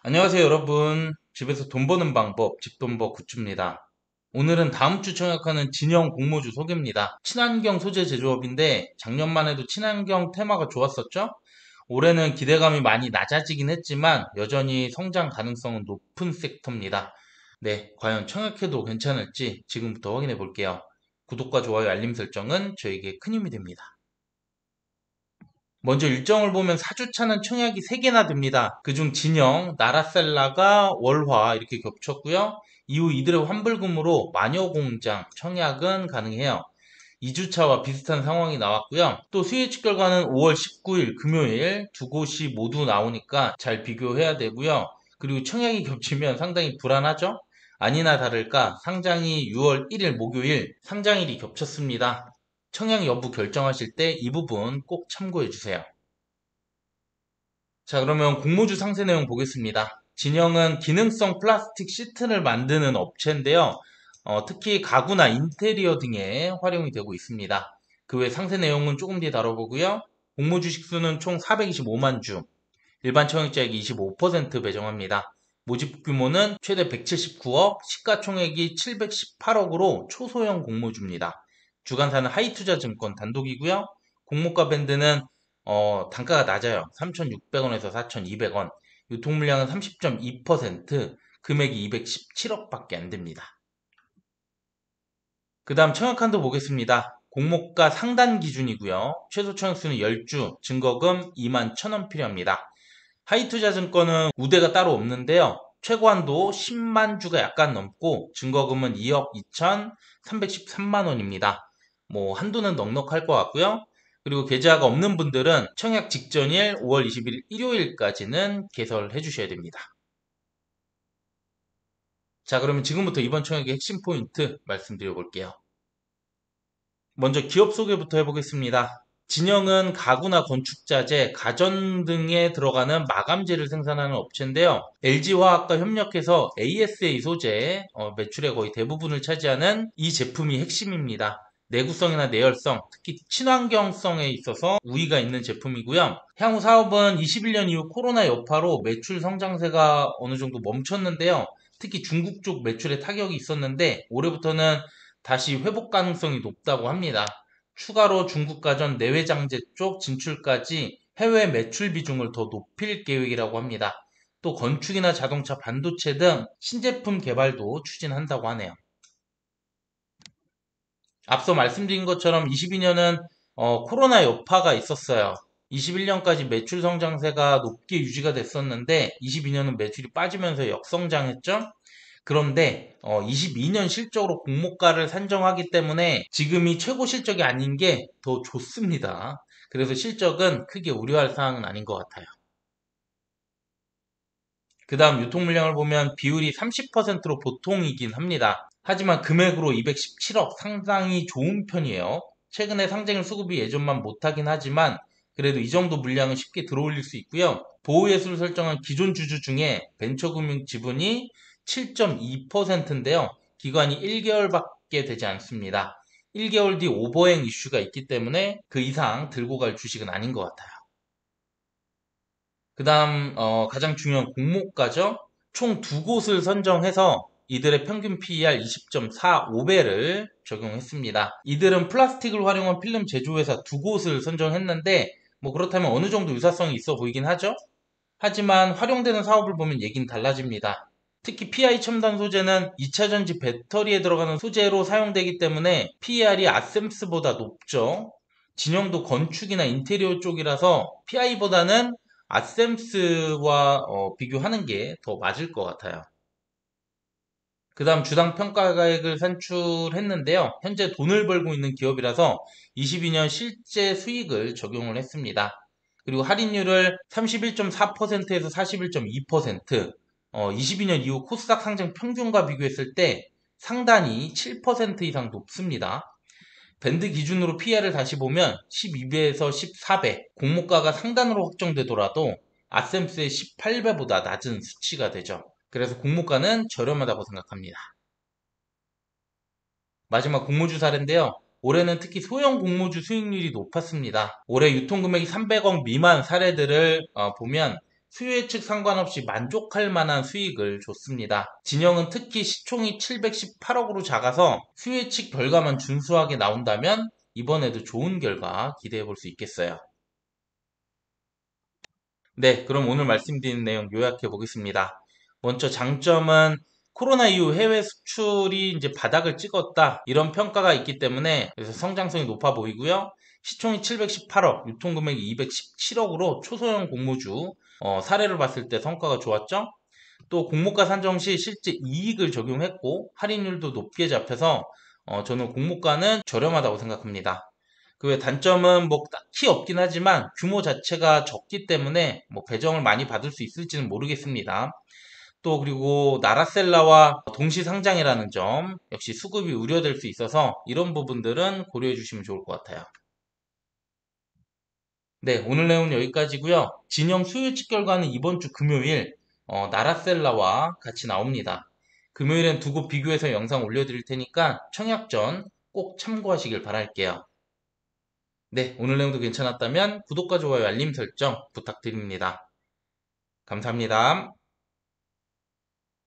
안녕하세요, 여러분. 집에서 돈 버는 방법, 집돈버 굿즈입니다. 오늘은 다음 주 청약하는 진영 공모주 소개입니다. 친환경 소재 제조업인데 작년만 해도 친환경 테마가 좋았었죠? 올해는 기대감이 많이 낮아지긴 했지만 여전히 성장 가능성은 높은 섹터입니다. 네, 과연 청약해도 괜찮을지 지금부터 확인해 볼게요. 구독과 좋아요, 알림 설정은 저에게 큰 힘이 됩니다. 먼저 일정을 보면 4주차는 청약이 3개나 됩니다. 그중 진영, 나라셀라가 월화 이렇게 겹쳤고요. 이후 이들의 환불금으로 마녀공장 청약은 가능해요. 2주차와 비슷한 상황이 나왔고요. 또 수혜측 결과는 5월 19일 금요일 두 곳이 모두 나오니까 잘 비교해야 되고요. 그리고 청약이 겹치면 상당히 불안하죠? 아니나 다를까 상장이 6월 1일 목요일 상장일이 겹쳤습니다. 청약 여부 결정하실 때 이 부분 꼭 참고해 주세요. 자, 그러면 공모주 상세 내용 보겠습니다. 진영은 기능성 플라스틱 시트를 만드는 업체인데요. 특히 가구나 인테리어 등에 활용이 되고 있습니다. 그 외 상세 내용은 조금 뒤에 다뤄보고요. 공모 주식 수는 총 425만 주, 일반 청약자에게 25% 배정합니다. 모집 규모는 최대 179억, 시가총액이 718억으로 초소형 공모주입니다. 주관사는 하이투자증권 단독이고요. 공모가 밴드는 단가가 낮아요. 3,600원에서 4,200원. 유통물량은 30.2%, 금액이 217억밖에 안 됩니다. 그 다음 청약한도 보겠습니다. 공모가 상단 기준이고요. 최소 청약수는 10주, 증거금 2만 1,000원 필요합니다. 하이투자증권은 우대가 따로 없는데요. 최고한도 10만 주가 약간 넘고 증거금은 2억 2,313만 원입니다. 뭐 한도는 넉넉할 것 같고요. 그리고 계좌가 없는 분들은 청약 직전일 5월 20일 일요일까지는 개설해 주셔야 됩니다. 자, 그러면 지금부터 이번 청약의 핵심 포인트 말씀드려 볼게요. 먼저 기업 소개부터 해보겠습니다. 진영은 가구나 건축자재, 가전 등에 들어가는 마감재를 생산하는 업체인데요. LG화학과 협력해서 ASA 소재 매출의 거의 대부분을 차지하는 이 제품이 핵심입니다. 내구성이나 내열성, 특히 친환경성에 있어서 우위가 있는 제품이고요. 향후 사업은 21년 이후 코로나 여파로 매출 성장세가 어느 정도 멈췄는데요. 특히 중국 쪽 매출에 타격이 있었는데 올해부터는 다시 회복 가능성이 높다고 합니다. 추가로 중국 가전 내외장재 쪽 진출까지 해외 매출 비중을 더 높일 계획이라고 합니다. 또 건축이나 자동차, 반도체 등 신제품 개발도 추진한다고 하네요. 앞서 말씀드린 것처럼 22년은 코로나 여파가 있었어요. 21년까지 매출 성장세가 높게 유지가 됐었는데 22년은 매출이 빠지면서 역성장했죠. 그런데 22년 실적으로 공모가를 산정하기 때문에 지금이 최고 실적이 아닌 게 더 좋습니다. 그래서 실적은 크게 우려할 사항은 아닌 것 같아요. 그 다음 유통 물량을 보면 비율이 30%로 보통이긴 합니다. 하지만 금액으로 217억 상당히 좋은 편이에요. 최근에 상장일 수급이 예전만 못하긴 하지만 그래도 이 정도 물량은 쉽게 들어올릴 수 있고요. 보호예수를 설정한 기존 주주 중에 벤처금융 지분이 7.2%인데요. 기간이 1개월밖에 되지 않습니다. 1개월 뒤 오버행 이슈가 있기 때문에 그 이상 들고 갈 주식은 아닌 것 같아요. 그 다음 가장 중요한 공모가죠. 총 두 곳을 선정해서 이들의 평균 PER 20.45배를 적용했습니다. 이들은 플라스틱을 활용한 필름 제조회사 두 곳을 선정했는데 뭐 그렇다면 어느 정도 유사성이 있어 보이긴 하죠. 하지만 활용되는 사업을 보면 얘기는 달라집니다. 특히 PI 첨단 소재는 2차전지 배터리에 들어가는 소재로 사용되기 때문에 PER이 아셈스보다 높죠. 진영도 건축이나 인테리어 쪽이라서 PI보다는 아셈스와 비교하는 게 더 맞을 것 같아요. 그 다음 주당 평가가액을 산출했는데요. 현재 돈을 벌고 있는 기업이라서 22년 실제 수익을 적용을 했습니다. 그리고 할인율을 31.4%에서 41.2%, 22년 이후 코스닥 상장 평균과 비교했을 때 상단이 7% 이상 높습니다. 밴드 기준으로 PR을 다시 보면 12배에서 14배, 공모가가 상단으로 확정되더라도 아셈스의 18배보다 낮은 수치가 되죠. 그래서 공모가는 저렴하다고 생각합니다. 마지막 공모주 사례인데요. 올해는 특히 소형 공모주 수익률이 높았습니다. 올해 유통금액이 300억 미만 사례들을 보면 수요 예측 상관없이 만족할 만한 수익을 줬습니다. 진영은 특히 시총이 718억으로 작아서 수요 예측 결과만 준수하게 나온다면 이번에도 좋은 결과 기대해 볼 수 있겠어요. 네, 그럼 오늘 말씀드린 내용 요약해 보겠습니다. 먼저 장점은 코로나 이후 해외 수출이 이제 바닥을 찍었다, 이런 평가가 있기 때문에 그래서 성장성이 높아 보이고요. 시총이 718억, 유통금액이 217억으로 초소형 공모주 사례를 봤을 때 성과가 좋았죠. 또 공모가 산정 시 실제 이익을 적용했고 할인율도 높게 잡혀서 저는 공모가는 저렴하다고 생각합니다. 그 외 단점은 뭐 딱히 없긴 하지만 규모 자체가 적기 때문에 뭐 배정을 많이 받을 수 있을지는 모르겠습니다. 또 그리고 나라셀라와 동시 상장이라는 점 역시 수급이 우려될 수 있어서 이런 부분들은 고려해 주시면 좋을 것 같아요. 네, 오늘 내용은 여기까지고요. 진영 수요예측 결과는 이번 주 금요일 나라셀라와 같이 나옵니다. 금요일엔 두고 비교해서 영상 올려드릴 테니까 청약 전 꼭 참고하시길 바랄게요. 네, 오늘 내용도 괜찮았다면 구독과 좋아요, 알림 설정 부탁드립니다. 감사합니다.